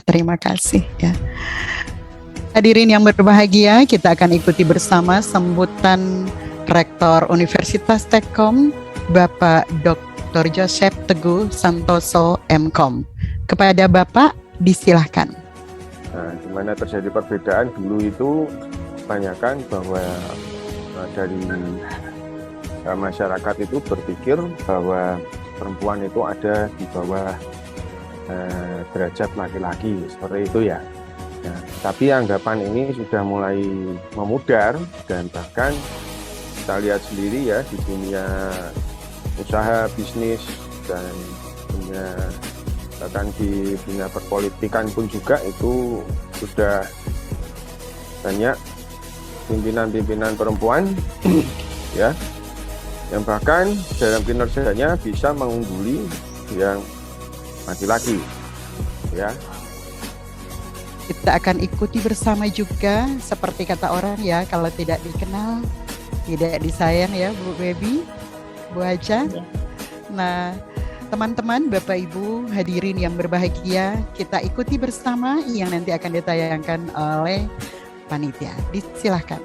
Terima kasih ya. Hadirin yang berbahagia, kita akan ikuti bersama sambutan Rektor Universitas Tekkom, Bapak Dr. Joseph Teguh Santoso MKom. Kepada Bapak, disilahkan. Nah, di mana terjadi perbedaan dulu itu kebanyakan bahwa dari masyarakat itu berpikir bahwa perempuan itu ada di bawah derajat laki-laki, seperti itu ya. Nah, tapi anggapan ini sudah mulai memudar dan bahkan kita lihat sendiri ya di dunia usaha, bisnis, dan bahkan di dunia perpolitikan pun juga itu sudah banyak pimpinan-pimpinan perempuan ya, yang bahkan dalam kinerjanya bisa mengungguli yang laki-laki ya. Kita akan ikuti bersama juga, seperti kata orang ya, kalau tidak dikenal tidak disayang ya Bu Baby, Bu Aja. Nah, teman-teman, Bapak Ibu hadirin yang berbahagia, kita ikuti bersama yang nanti akan ditayangkan oleh panitia. Disilahkan.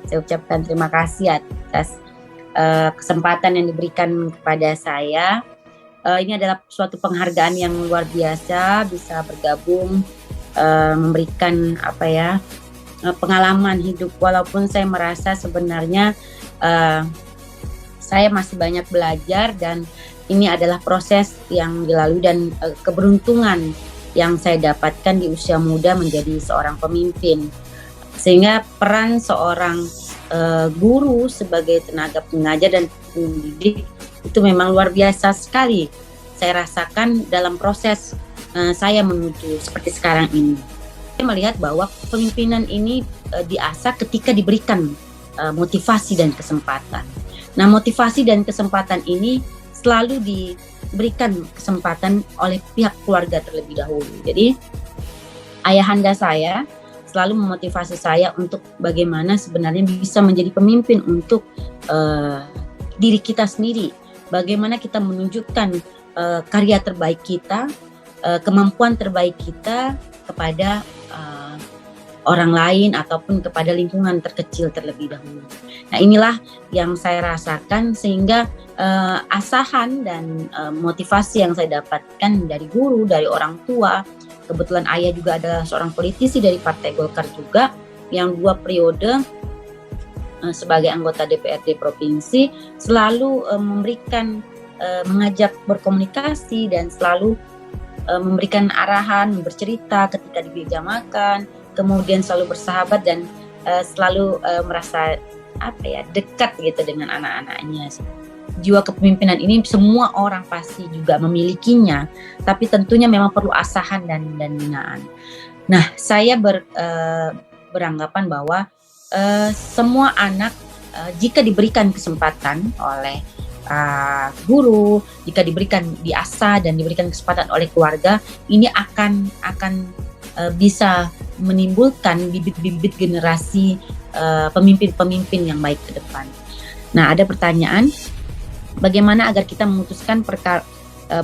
Saya ucapkan terima kasih atas kesempatan yang diberikan kepada saya. Ini adalah suatu penghargaan yang luar biasa, bisa bergabung, memberikan pengalaman hidup. Walaupun saya merasa sebenarnya saya masih banyak belajar, dan ini adalah proses yang dilalui dan keberuntungan yang saya dapatkan di usia muda menjadi seorang pemimpin. Sehingga peran seorang guru sebagai tenaga pengajar dan pendidik itu memang luar biasa sekali saya rasakan dalam proses saya menuju seperti sekarang ini. Saya melihat bahwa kepemimpinan ini diasah ketika diberikan motivasi dan kesempatan. Nah, motivasi dan kesempatan ini selalu diberikan kesempatan oleh pihak keluarga terlebih dahulu. Jadi ayahanda saya selalu memotivasi saya untuk bagaimana sebenarnya bisa menjadi pemimpin untuk diri kita sendiri. Bagaimana kita menunjukkan karya terbaik kita, kemampuan terbaik kita kepada orang lain ataupun kepada lingkungan terkecil terlebih dahulu. Nah, inilah yang saya rasakan, sehingga asahan dan motivasi yang saya dapatkan dari guru, dari orang tua. Kebetulan ayah juga adalah seorang politisi dari Partai Golkar juga, yang 2 periode sebagai anggota DPRD provinsi, selalu memberikan, mengajak berkomunikasi dan selalu memberikan arahan, bercerita ketika di meja makan, kemudian selalu bersahabat dan selalu merasa dekat gitu dengan anak-anaknya. Jiwa kepemimpinan ini semua orang pasti juga memilikinya, tapi tentunya memang perlu asahan dan binaan. Nah, saya beranggapan bahwa semua anak jika diberikan kesempatan oleh guru, jika diberikan diasah dan diberikan kesempatan oleh keluarga, ini akan bisa menimbulkan bibit-bibit generasi pemimpin-pemimpin yang baik ke depan. Nah, ada pertanyaan, bagaimana agar kita memutuskan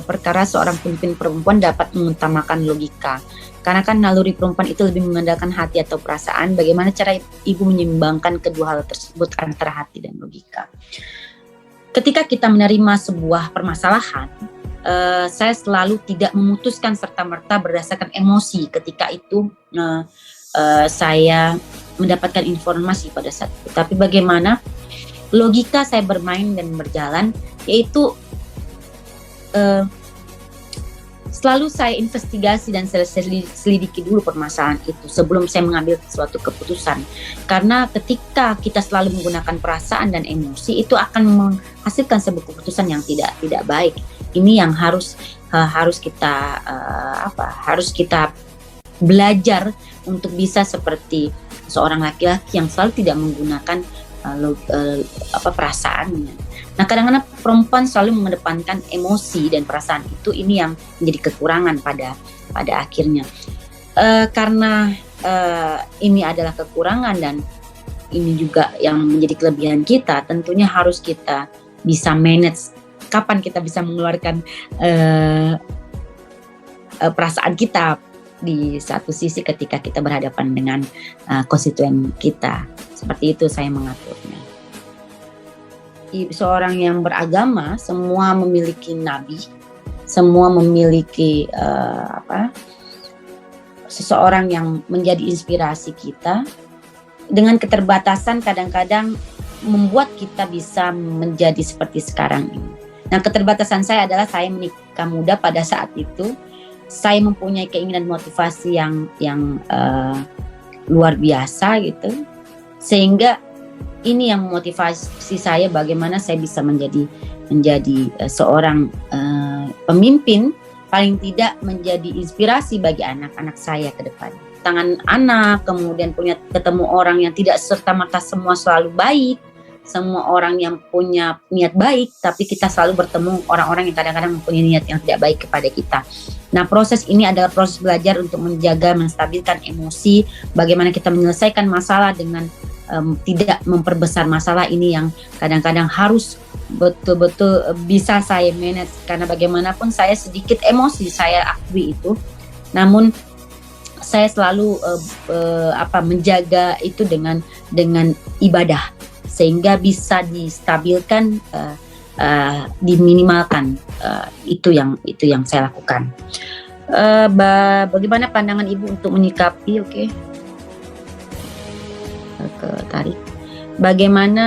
perkara seorang pemimpin perempuan dapat mengutamakan logika? Karena kan naluri perempuan itu lebih mengandalkan hati atau perasaan. Bagaimana cara ibu menyeimbangkan kedua hal tersebut antara hati dan logika? Ketika kita menerima sebuah permasalahan, saya selalu tidak memutuskan serta-merta berdasarkan emosi ketika itu saya mendapatkan informasi pada saat itu. Tapi bagaimana logika saya bermain dan berjalan, yaitu selalu saya investigasi dan saya selidiki dulu permasalahan itu sebelum saya mengambil suatu keputusan. Karena ketika kita selalu menggunakan perasaan dan emosi, itu akan menghasilkan sebuah keputusan yang tidak baik. Ini yang harus kita belajar untuk bisa seperti seorang laki-laki yang selalu tidak menggunakan perasaannya. Nah, kadang-kadang perempuan selalu mengedepankan emosi dan perasaan itu, ini yang menjadi kekurangan pada akhirnya. Karena ini adalah kekurangan dan ini juga yang menjadi kelebihan kita, tentunya harus kita bisa manage kapan kita bisa mengeluarkan perasaan kita di satu sisi ketika kita berhadapan dengan konstituen kita. Seperti itu saya mengaturnya. Seorang yang beragama, semua memiliki nabi, semua memiliki seseorang yang menjadi inspirasi kita. Dengan keterbatasan kadang-kadang membuat kita bisa menjadi seperti sekarang ini. Nah, keterbatasan saya adalah saya menikah muda pada saat itu. Saya mempunyai keinginan motivasi yang luar biasa gitu, sehingga ini yang memotivasi saya bagaimana saya bisa menjadi seorang pemimpin, paling tidak menjadi inspirasi bagi anak-anak saya ke depan. Tangan anak, kemudian ketemu orang yang tidak serta-merta semua selalu baik, semua orang yang punya niat baik, tapi kita selalu bertemu orang-orang yang kadang-kadang mempunyai niat yang tidak baik kepada kita. Nah, proses ini adalah proses belajar untuk menjaga, menstabilkan emosi, bagaimana kita menyelesaikan masalah dengan tidak memperbesar masalah ini yang kadang-kadang harus betul-betul bisa saya manage, karena bagaimanapun saya sedikit emosi, saya akui itu. Namun saya selalu menjaga itu dengan ibadah, sehingga bisa distabilkan, diminimalkan. Itu yang saya lakukan. Bagaimana pandangan Ibu untuk menyikapi? Tarik. Bagaimana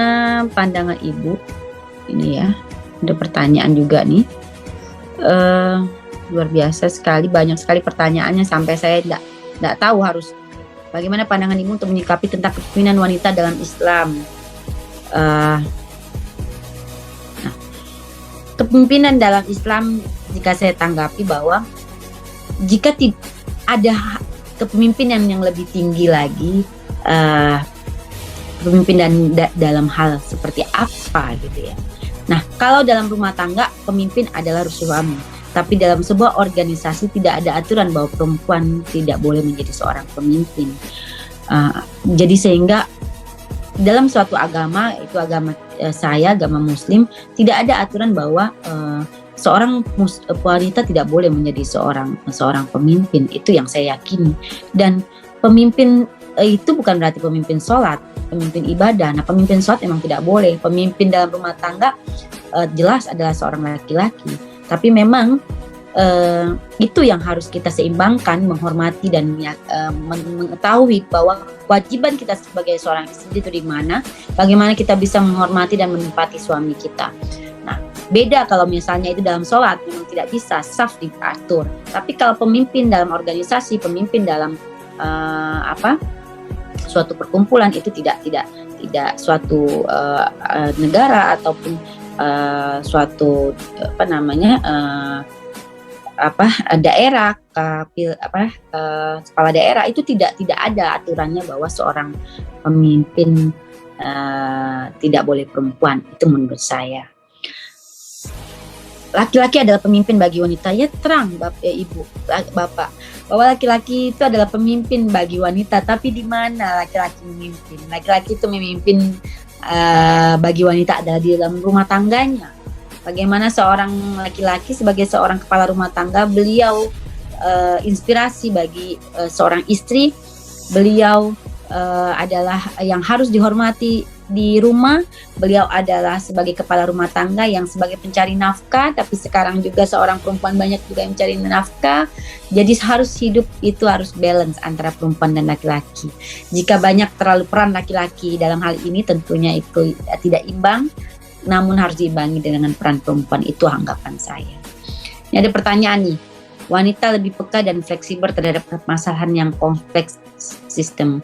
pandangan Ibu? Ini ya, ada pertanyaan juga nih. Luar biasa sekali, banyak sekali pertanyaannya sampai saya tidak tahu harus bagaimana pandangan Ibu untuk menyikapi tentang kepemimpinan wanita dalam Islam. Kepemimpinan dalam Islam, jika saya tanggapi bahwa jika ada kepemimpinan yang lebih tinggi lagi, kepemimpinan dalam hal seperti apa gitu ya. Nah, kalau dalam rumah tangga pemimpin adalah suami, tapi dalam sebuah organisasi tidak ada aturan bahwa perempuan tidak boleh menjadi seorang pemimpin. Jadi sehingga dalam suatu agama, itu agama saya, agama Muslim, tidak ada aturan bahwa seorang wanita tidak boleh menjadi seorang pemimpin. Itu yang saya yakini. Dan pemimpin itu bukan berarti pemimpin sholat, pemimpin ibadah. Nah, pemimpin sholat memang tidak boleh. Pemimpin dalam rumah tangga jelas adalah seorang laki-laki. Tapi memang itu yang harus kita seimbangkan, menghormati dan mengetahui bahwa kewajiban kita sebagai seorang istri itu di mana, bagaimana kita bisa menghormati dan menempati suami kita. Nah, beda kalau misalnya itu dalam sholat, memang tidak bisa, saf diatur. Tapi kalau pemimpin dalam organisasi, pemimpin dalam suatu perkumpulan, itu tidak suatu negara ataupun suatu daerah, kepala daerah itu tidak ada aturannya bahwa seorang pemimpin tidak boleh perempuan. Itu menurut saya. Laki-laki adalah pemimpin bagi wanita, ya terang Bapak, bahwa laki-laki itu adalah pemimpin bagi wanita. Tapi di mana laki-laki memimpin? Laki-laki itu memimpin bagi wanita adalah di dalam rumah tangganya. Bagaimana seorang laki-laki sebagai seorang kepala rumah tangga, beliau inspirasi bagi seorang istri, beliau adalah yang harus dihormati di rumah, beliau adalah sebagai kepala rumah tangga yang sebagai pencari nafkah, tapi sekarang juga seorang perempuan banyak juga yang mencari nafkah. Jadi harus hidup itu harus balance antara perempuan dan laki-laki. Jika banyak terlalu peran laki-laki dalam hal ini, tentunya itu tidak imbang, namun harus diimbangi dengan peran perempuan. Itu anggapan saya. Ini ada pertanyaan nih, wanita lebih peka dan fleksibel terhadap permasalahan yang kompleks sistem.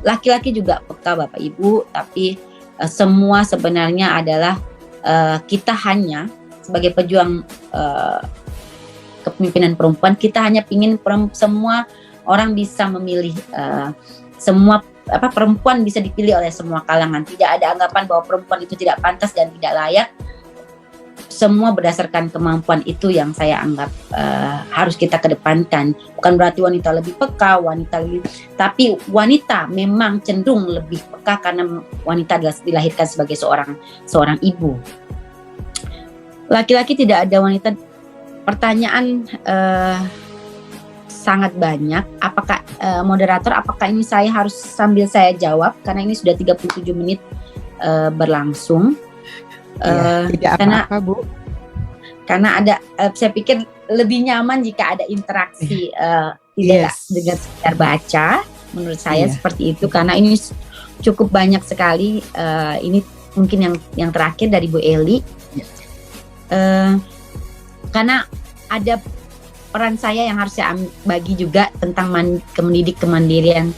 Laki-laki juga peka Bapak Ibu, tapi semua sebenarnya adalah kita hanya sebagai pejuang kepemimpinan perempuan, kita hanya ingin semua orang bisa memilih, semua perempuan bisa dipilih oleh semua kalangan. Tidak ada anggapan bahwa perempuan itu tidak pantas dan tidak layak. Semua berdasarkan kemampuan, itu yang saya anggap harus kita kedepankan. Bukan berarti wanita lebih peka, tapi wanita memang cenderung lebih peka karena wanita adalah dilahirkan sebagai seorang ibu. Laki-laki tidak ada wanita. Pertanyaan sangat banyak. Apakah moderator, apakah ini saya harus sambil saya jawab karena ini sudah 37 menit berlangsung. Tidak apa-apa Bu. Karena ada, saya pikir lebih nyaman jika ada interaksi, tidak dengan sekedar baca. Menurut saya seperti itu, karena ini cukup banyak sekali. Ini mungkin yang terakhir dari Bu Eli. Karena ada peran saya yang harus saya bagi juga tentang mendidik kemandirian,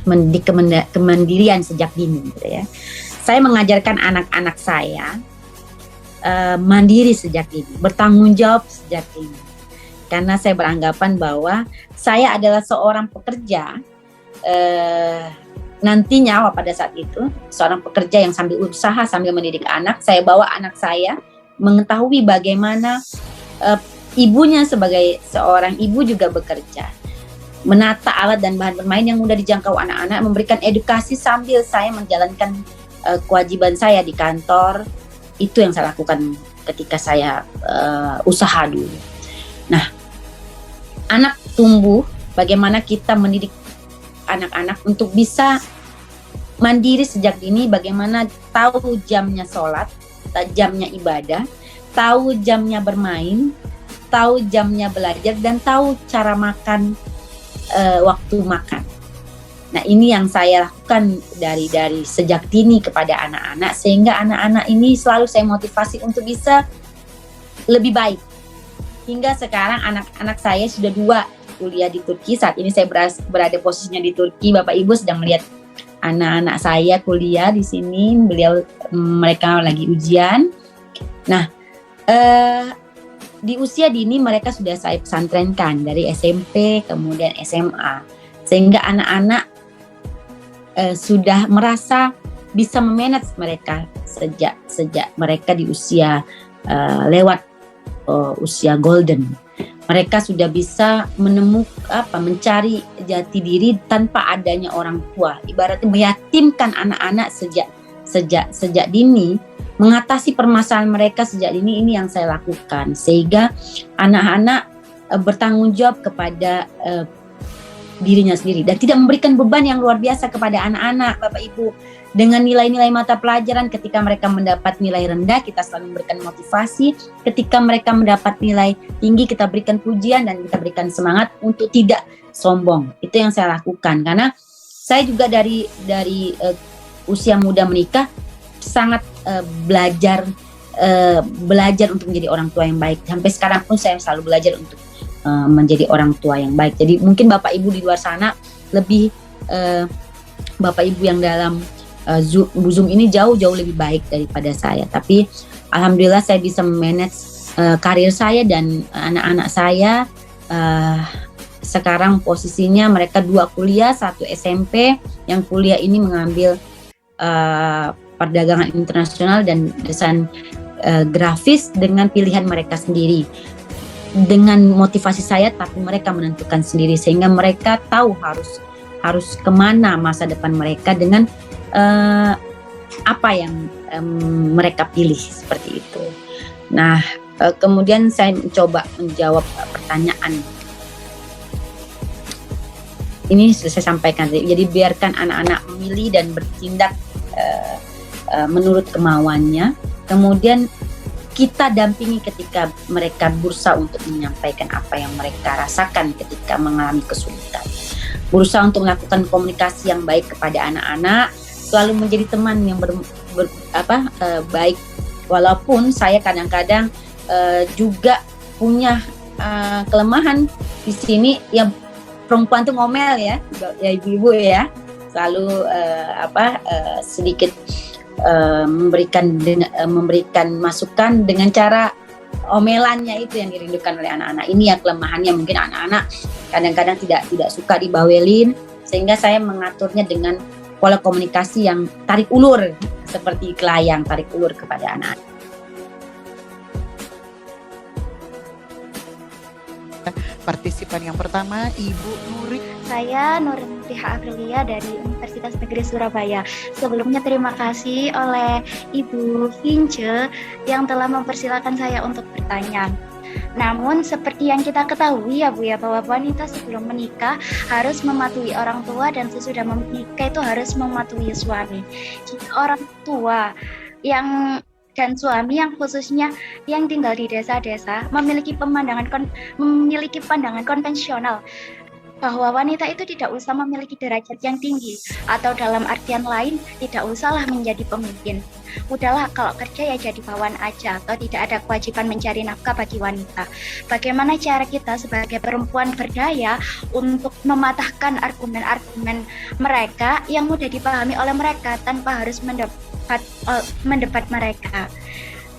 mendidik kemandirian sejak dini, gitu ya. Saya mengajarkan anak-anak saya mandiri sejak dini, bertanggung jawab sejak dini. Karena saya beranggapan bahwa saya adalah seorang pekerja, nantinya pada saat itu seorang pekerja yang sambil usaha sambil mendidik anak. Saya bawa anak saya mengetahui bagaimana ibunya sebagai seorang ibu juga bekerja, menata alat dan bahan bermain yang mudah dijangkau anak-anak, memberikan edukasi sambil saya menjalankan kewajiban saya di kantor. Itu yang saya lakukan ketika saya usaha dulu. Nah, anak tumbuh, bagaimana kita mendidik anak-anak untuk bisa mandiri sejak dini, bagaimana tahu jamnya sholat, jamnya ibadah, tahu jamnya bermain, tahu jamnya belajar, dan tahu cara makan, waktu makan. Nah, ini yang saya lakukan dari sejak dini kepada anak-anak, sehingga anak-anak ini selalu saya motivasi untuk bisa lebih baik. Hingga sekarang anak-anak saya sudah 2 kuliah di Turki. Saat ini saya berada posisinya di Turki. Bapak Ibu sedang melihat anak-anak saya kuliah di sini. Mereka lagi ujian. Nah, di usia dini mereka sudah saya pesantrenkan dari SMP kemudian SMA, sehingga anak-anak sudah merasa bisa memanage mereka sejak mereka di usia lewat usia golden. Mereka sudah bisa mencari jati diri tanpa adanya orang tua. Ibaratnya meyatimkan anak-anak sejak dini, mengatasi permasalahan mereka sejak dini. Ini yang saya lakukan, sehingga anak-anak bertanggung jawab kepada dirinya sendiri dan tidak memberikan beban yang luar biasa kepada anak-anak. Bapak Ibu, dengan nilai-nilai mata pelajaran, ketika mereka mendapat nilai rendah, kita selalu memberikan motivasi. Ketika mereka mendapat nilai tinggi, kita berikan pujian dan kita berikan semangat untuk tidak sombong. Itu yang saya lakukan, karena saya juga dari usia muda menikah sangat belajar untuk menjadi orang tua yang baik. Sampai sekarang pun saya selalu belajar untuk menjadi orang tua yang baik. Jadi mungkin Bapak Ibu di luar sana lebih Bapak Ibu yang dalam Zoom ini jauh-jauh lebih baik daripada saya. Tapi alhamdulillah saya bisa manage karir saya dan anak-anak saya. Sekarang posisinya mereka 2 kuliah, 1 SMP. Yang kuliah ini mengambil perdagangan internasional dan desain grafis dengan pilihan mereka sendiri. Dengan motivasi saya, tapi mereka menentukan sendiri, sehingga mereka tahu harus kemana masa depan mereka dengan apa yang mereka pilih, seperti itu. Nah, kemudian saya mencoba menjawab pertanyaan. Ini sudah saya sampaikan. Jadi biarkan anak-anak memilih dan bertindak menurut kemauannya. Kemudian kita dampingi ketika mereka berusaha untuk menyampaikan apa yang mereka rasakan ketika mengalami kesulitan. Berusaha untuk melakukan komunikasi yang baik kepada anak-anak, selalu menjadi teman yang baik. Walaupun saya kadang-kadang juga punya kelemahan di sini. Ya perempuan tuh ngomel ya ibu-ibu ya, selalu sedikit memberikan masukan dengan cara omelannya itu yang dirindukan oleh anak-anak. Ini ya kelemahannya, mungkin anak-anak kadang-kadang tidak suka dibawelin, sehingga saya mengaturnya dengan pola komunikasi yang tarik ulur, seperti kelayang tarik ulur kepada anak. Partisipan yang pertama, Ibu Nuri. Saya Nurin Riha Aprilia dari Universitas Negeri Surabaya. Sebelumnya terima kasih oleh Ibu Vince yang telah mempersilakan saya untuk bertanya. Namun seperti yang kita ketahui ya Bu ya, bahwa wanita sebelum menikah harus mematuhi orang tua dan sesudah menikah itu harus mematuhi suami. Jika orang tua dan suami yang khususnya yang tinggal di desa-desa memiliki pandangan konvensional bahwa wanita itu tidak usah memiliki derajat yang tinggi, atau dalam artian lain tidak usahlah menjadi pemimpin. Udahlah kalau kerja ya jadi bawahan aja, atau tidak ada kewajiban mencari nafkah bagi wanita. Bagaimana cara kita sebagai perempuan berdaya untuk mematahkan argumen-argumen mereka yang mudah dipahami oleh mereka tanpa harus mendebat mereka.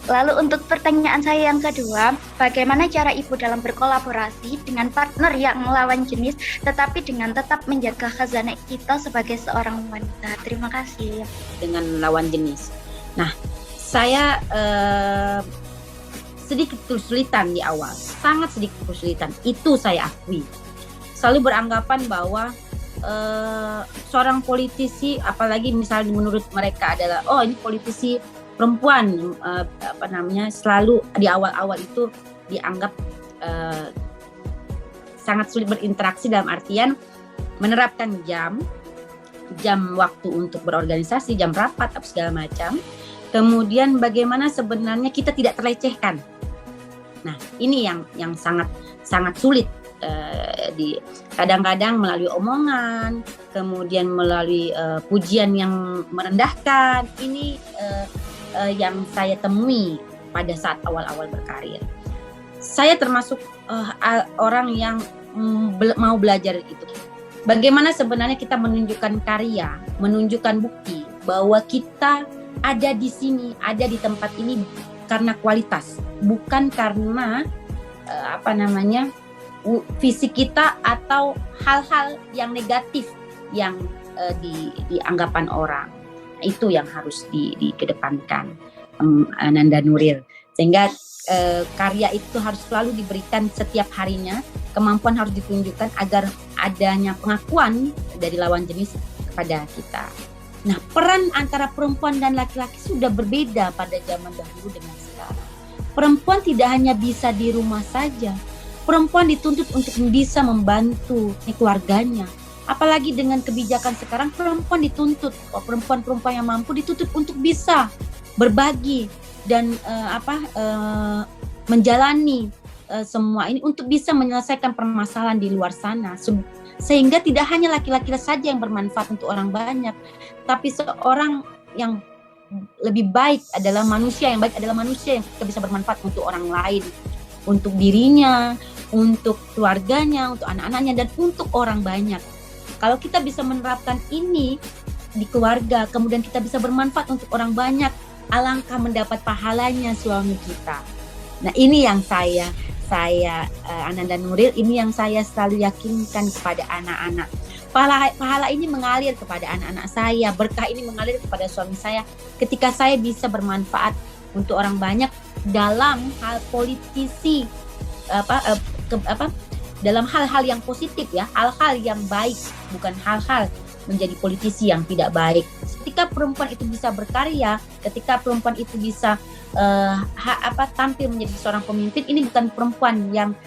Lalu untuk pertanyaan saya yang kedua, bagaimana cara ibu dalam berkolaborasi dengan partner yang lawan jenis tetapi dengan tetap menjaga khazanah kita sebagai seorang wanita? Terima kasih. Dengan lawan jenis. Nah, saya sedikit kesulitan di awal, sangat sedikit kesulitan. Itu saya akui. Selalu beranggapan bahwa seorang politisi, apalagi misalnya menurut mereka adalah, oh ini politisi perempuan, selalu di awal-awal itu dianggap sangat sulit berinteraksi, dalam artian menerapkan jam waktu untuk berorganisasi, jam rapat, apa segala macam. Kemudian bagaimana sebenarnya kita tidak terlecehkan. Nah, ini yang sangat sulit. Kadang-kadang melalui omongan, kemudian melalui pujian yang merendahkan. Ini yang saya temui pada saat awal-awal berkarir. Saya termasuk orang yang mau belajar itu. Bagaimana sebenarnya kita menunjukkan karya, menunjukkan bukti bahwa kita ada di sini, ada di tempat ini karena kualitas, bukan karena fisik kita atau hal-hal yang negatif yang dianggapan orang. Itu yang harus dikedepankan Ananda Nuril, sehingga karya itu harus selalu diberikan setiap harinya, kemampuan harus ditunjukkan agar adanya pengakuan dari lawan jenis kepada kita. Nah, peran antara perempuan dan laki-laki sudah berbeda pada zaman dahulu dengan sekarang. Perempuan tidak hanya bisa di rumah saja, perempuan dituntut untuk bisa membantu keluarganya. Apalagi dengan kebijakan sekarang, perempuan dituntut, perempuan-perempuan yang mampu dituntut untuk bisa berbagi dan menjalani semua ini untuk bisa menyelesaikan permasalahan di luar sana. Sehingga tidak hanya laki-laki saja yang bermanfaat untuk orang banyak, tapi seorang yang lebih baik adalah manusia yang bisa bermanfaat untuk orang lain, untuk dirinya, untuk keluarganya, untuk anak-anaknya, dan untuk orang banyak. Kalau kita bisa menerapkan ini di keluarga, kemudian kita bisa bermanfaat untuk orang banyak, alangkah mendapat pahalanya suami kita. Nah, ini yang saya Ananda Nuril, ini yang saya selalu yakinkan kepada anak-anak. Pahala ini mengalir kepada anak-anak saya, berkah ini mengalir kepada suami saya ketika saya bisa bermanfaat untuk orang banyak dalam hal politisi, dalam hal-hal yang positif ya, hal-hal yang baik, bukan hal-hal menjadi politisi yang tidak baik. Ketika perempuan itu bisa berkarya, ketika perempuan itu bisa tampil menjadi seorang pemimpin, ini bukan perempuan yang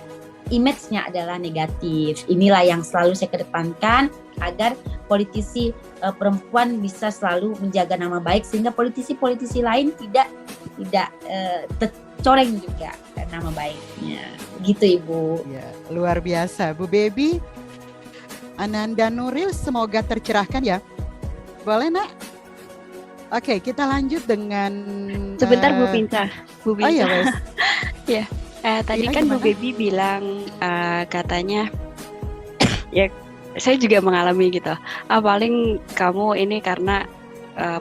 image-nya adalah negatif. Inilah yang selalu saya kedepankan agar politisi perempuan bisa selalu menjaga nama baik, sehingga politisi-politisi lain tidak tercoreng juga nama baiknya. Gitu Ibu. Ya, luar biasa Bu Baby. Ananda Nuril, semoga tercerahkan ya. Boleh Nak? Oke, kita lanjut dengan Sebentar Bu Pinta. Oh iya, Wes. Ya, tadi Iya, kan Bu gimana? Baby bilang katanya ya saya juga mengalami gitu. Paling kamu ini karena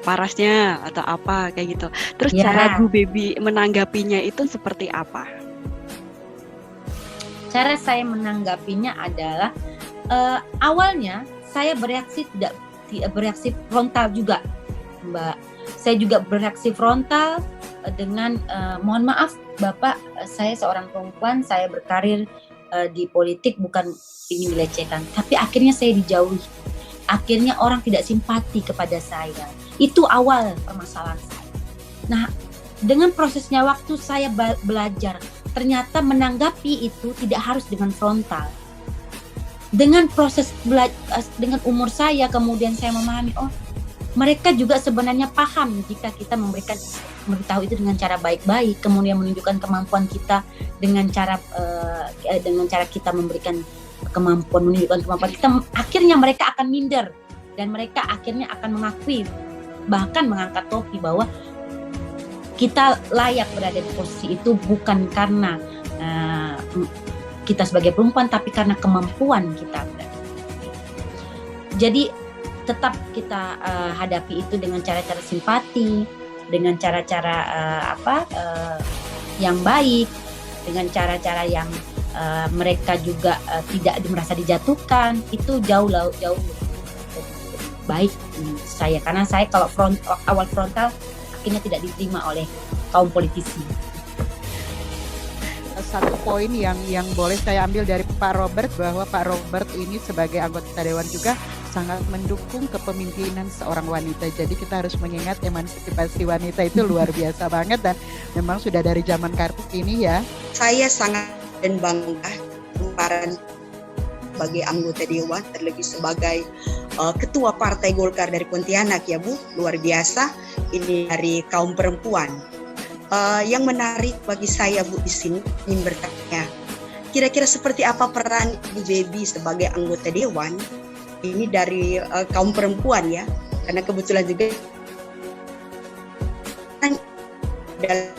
parasnya atau apa kayak gitu. Terus cara Ya, Bu Baby menanggapinya itu seperti apa? cara saya menanggapinya adalah awalnya saya tidak bereaksi frontal juga, Mbak. Saya juga bereaksi frontal dengan mohon maaf Bapak, saya seorang perempuan, saya berkarir di politik bukan ingin dilecehkan, tapi akhirnya saya dijauhi. Akhirnya orang tidak simpati kepada saya. Itu awal permasalahan saya. Nah, dengan prosesnya waktu saya belajar, ternyata menanggapi itu tidak harus dengan frontal. Dengan proses dengan umur saya, kemudian saya memahami, oh mereka juga sebenarnya paham jika kita memberitahu itu dengan cara baik-baik, kemudian menunjukkan kemampuan kita dengan cara kita memberikan menunjukkan kemampuan kita, akhirnya mereka akan minder dan mereka akhirnya akan mengakui, bahkan mengangkat topi bahwa kita layak berada di posisi itu bukan karena kita sebagai perempuan, tapi karena kemampuan kita. Jadi tetap kita hadapi itu dengan cara-cara simpati, dengan cara-cara yang baik, dengan cara-cara yang mereka juga tidak merasa dijatuhkan. Itu jauh baik saya, karena saya kalau awal frontal akhirnya tidak diterima oleh kaum politisi. Satu poin yang boleh saya ambil dari Pak Robert, bahwa Pak Robert ini sebagai anggota dewan juga sangat mendukung kepemimpinan seorang wanita. Jadi kita harus mengingat emansipasi wanita itu luar biasa banget, dan memang sudah dari zaman Kartini ya. Saya sangat dan bangga peran sebagai anggota dewan, terlebih sebagai ketua Partai Golkar dari Pontianak ya Bu, luar biasa. Ini dari kaum perempuan. Yang menarik bagi saya Bu di sini ingin bertanya, kira-kira seperti apa peran Ibu Baby sebagai anggota dewan ini dari kaum perempuan ya, karena kebetulan juga dalam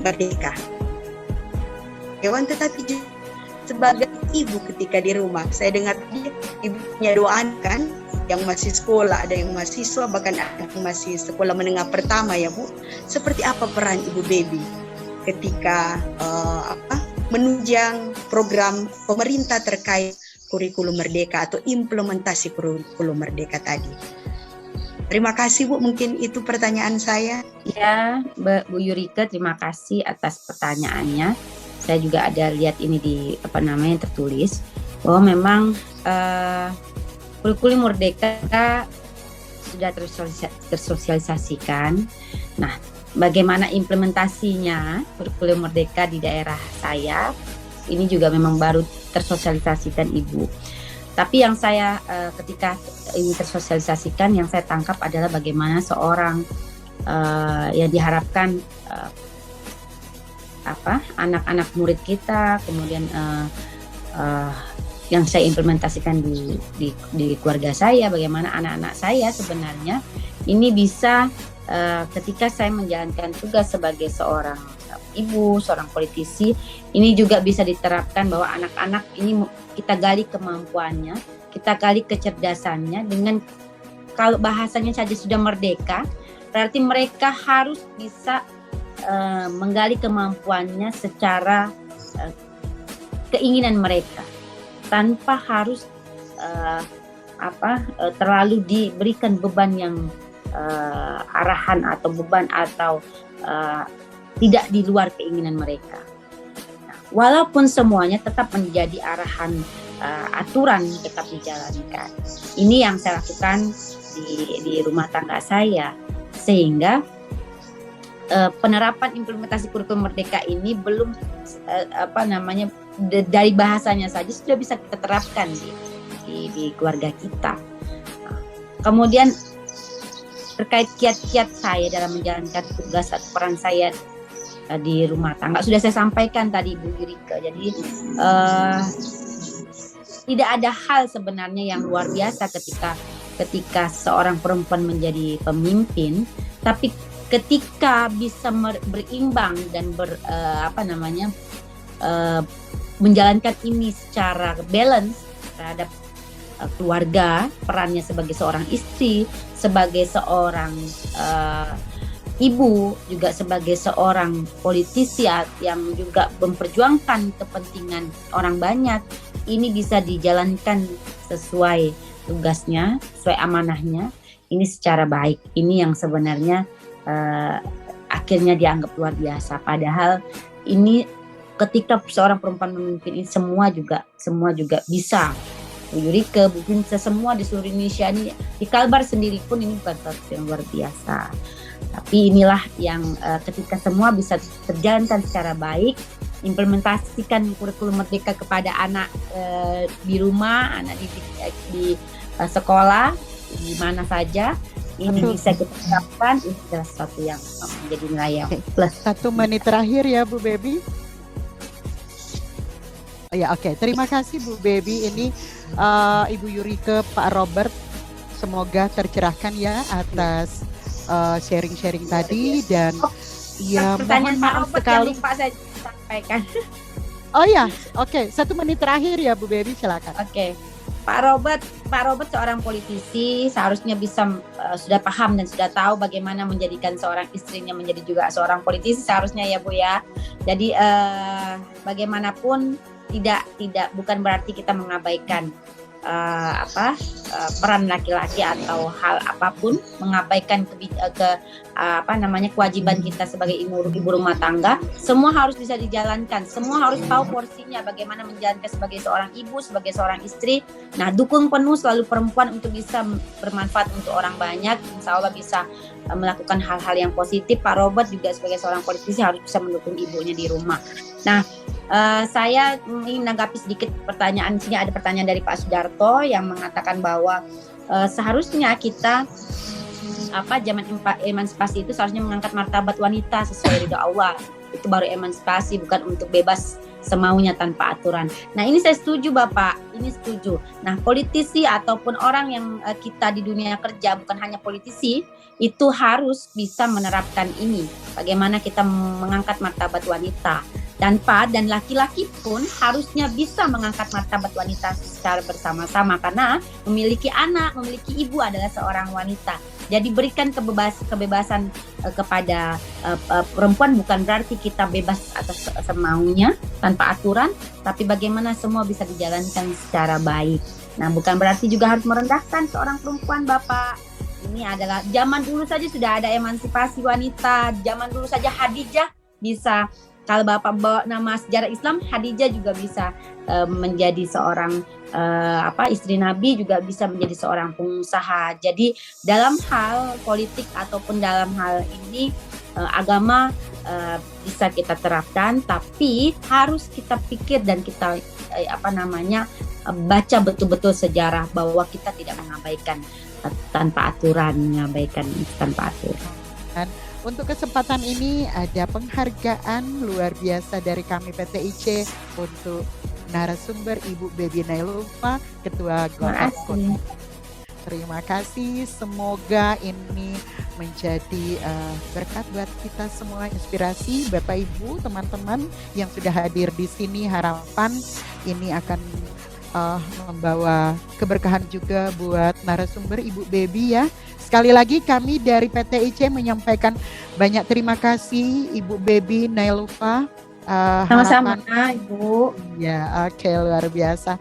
merdeka dewan, tetapi juga sebagai ibu ketika di rumah. Saya dengar tadi ibunya doakan yang masih sekolah, ada yang mahasiswa, bahkan ada yang masih sekolah menengah pertama ya Bu. Seperti apa peran Ibu Baby ketika menunjang program pemerintah terkait kurikulum merdeka atau implementasi kurikulum merdeka tadi? Terima kasih Bu, mungkin itu pertanyaan saya. Ya, Bu Yurika, terima kasih atas pertanyaannya. Saya juga ada lihat ini di tertulis bahwa memang kurikulum merdeka sudah tersosialisasikan. Nah, bagaimana implementasinya kurikulum merdeka di daerah saya, ini juga memang baru tersosialisasikan Ibu. Tapi yang saya ketika ini tersosialisasikan, yang saya tangkap adalah bagaimana seorang yang diharapkan anak-anak murid kita, kemudian yang saya implementasikan di keluarga saya, bagaimana anak-anak saya sebenarnya ini bisa ketika saya menjalankan tugas sebagai seorang ibu, seorang politisi, ini juga bisa diterapkan bahwa anak-anak ini kita gali kemampuannya, kita gali kecerdasannya. Dengan kalau bahasanya saja sudah merdeka, berarti mereka harus bisa menggali kemampuannya secara keinginan mereka, tanpa harus terlalu diberikan beban yang arahan atau beban atau tidak di luar keinginan mereka. Nah, walaupun semuanya tetap menjadi arahan aturan tetap dijalankan. Ini yang saya lakukan di rumah tangga saya, sehingga penerapan implementasi kurikulum merdeka ini belum dari bahasanya saja sudah bisa kita terapkan di keluarga kita. Kemudian terkait kiat-kiat saya dalam menjalankan tugas atau peran saya di rumah tangga sudah saya sampaikan tadi Bu Yurika. Jadi tidak ada hal sebenarnya yang luar biasa ketika seorang perempuan menjadi pemimpin, Tapi ketika bisa berimbang dan menjalankan ini secara balance terhadap keluarga, perannya sebagai seorang istri, sebagai seorang ibu, juga sebagai seorang politisi yang juga memperjuangkan kepentingan orang banyak, ini bisa dijalankan sesuai tugasnya, sesuai amanahnya, ini secara baik. Ini yang sebenarnya akhirnya dianggap luar biasa. Padahal ini ketika seorang perempuan memimpin ini semua juga bisa. Bu Yurike, Bu Vince, semua di seluruh Indonesia ini, di Kalbar sendiri pun ini bukan sesuatu yang luar biasa. Tapi inilah yang ketika semua bisa terjalankan secara baik, implementasikan kurikulum merdeka kepada anak di rumah, anak di sekolah, di mana saja, ini bisa kita terapkan, ini adalah sesuatu yang menjadi nilai yang plus. 1 menit terakhir ya Bu Baby. Ya, oke. Terima kasih Bu Baby. Ini Ibu Yurike, Pak Robert, semoga tercerahkan ya atas sharing-sharing tadi, dan ya mohon maaf sekali. Pak saya sampaikan. Oh ya, oke. 1 menit terakhir ya Bu Baby, silakan. Oke. Pak Robert seorang politisi, seharusnya bisa sudah paham dan sudah tahu bagaimana menjadikan seorang istrinya menjadi juga seorang politisi seharusnya ya Bu ya. Jadi bagaimanapun bukan berarti kita mengabaikan peran laki-laki atau hal apapun, mengabaikan kewajiban kita sebagai ibu rumah tangga. Semua harus bisa dijalankan, semua harus tahu porsinya bagaimana menjalankan sebagai seorang ibu, sebagai seorang istri. Nah, dukung penuh selalu perempuan untuk bisa bermanfaat untuk orang banyak. Insya Allah bisa melakukan hal-hal yang positif. Pak Robert juga sebagai seorang politisi harus bisa mendukung ibunya di rumah. Nah, saya ingin menanggapi sedikit pertanyaan. Sini ada pertanyaan dari Pak Sudarto yang mengatakan bahwa seharusnya kita zaman emansipasi itu seharusnya mengangkat martabat wanita sesuai ridha Allah. Itu baru emansipasi, bukan untuk bebas semaunya tanpa aturan. Nah, ini saya setuju Bapak, ini setuju. Nah, politisi ataupun orang yang kita di dunia kerja, bukan hanya politisi, itu harus bisa menerapkan ini. Bagaimana kita mengangkat martabat wanita. Dan laki-laki pun harusnya bisa mengangkat martabat wanita secara bersama-sama, karena memiliki anak, memiliki ibu adalah seorang wanita. Jadi berikan kebebasan kepada perempuan, bukan berarti kita bebas atas semaunya tanpa aturan, tapi bagaimana semua bisa dijalankan secara baik. Nah, bukan berarti juga harus merendahkan seorang perempuan Bapak. Ini adalah zaman dulu saja sudah ada emansipasi wanita, zaman dulu saja Khadijah bisa. Kalau Bapak bawa nama sejarah Islam, Khadijah juga bisa menjadi seorang istri Nabi, juga bisa menjadi seorang pengusaha. Jadi dalam hal politik ataupun dalam hal ini agama bisa kita terapkan, tapi harus kita pikir dan kita baca betul-betul sejarah bahwa kita tidak mengabaikan tanpa aturan, mengabaikan tanpa aturan. Untuk kesempatan ini ada penghargaan luar biasa dari kami PTIC untuk narasumber Ibu Baby Nailufa, Ketua Golkar. Terima kasih, semoga ini menjadi berkat buat kita semua, inspirasi Bapak Ibu, teman-teman yang sudah hadir di sini. Harapan ini akan membawa keberkahan juga buat narasumber Ibu Baby ya. Sekali lagi kami dari PTIC menyampaikan banyak terima kasih Ibu Baby Nailufa. Sama-sama Ibu. Ya, oke, luar biasa.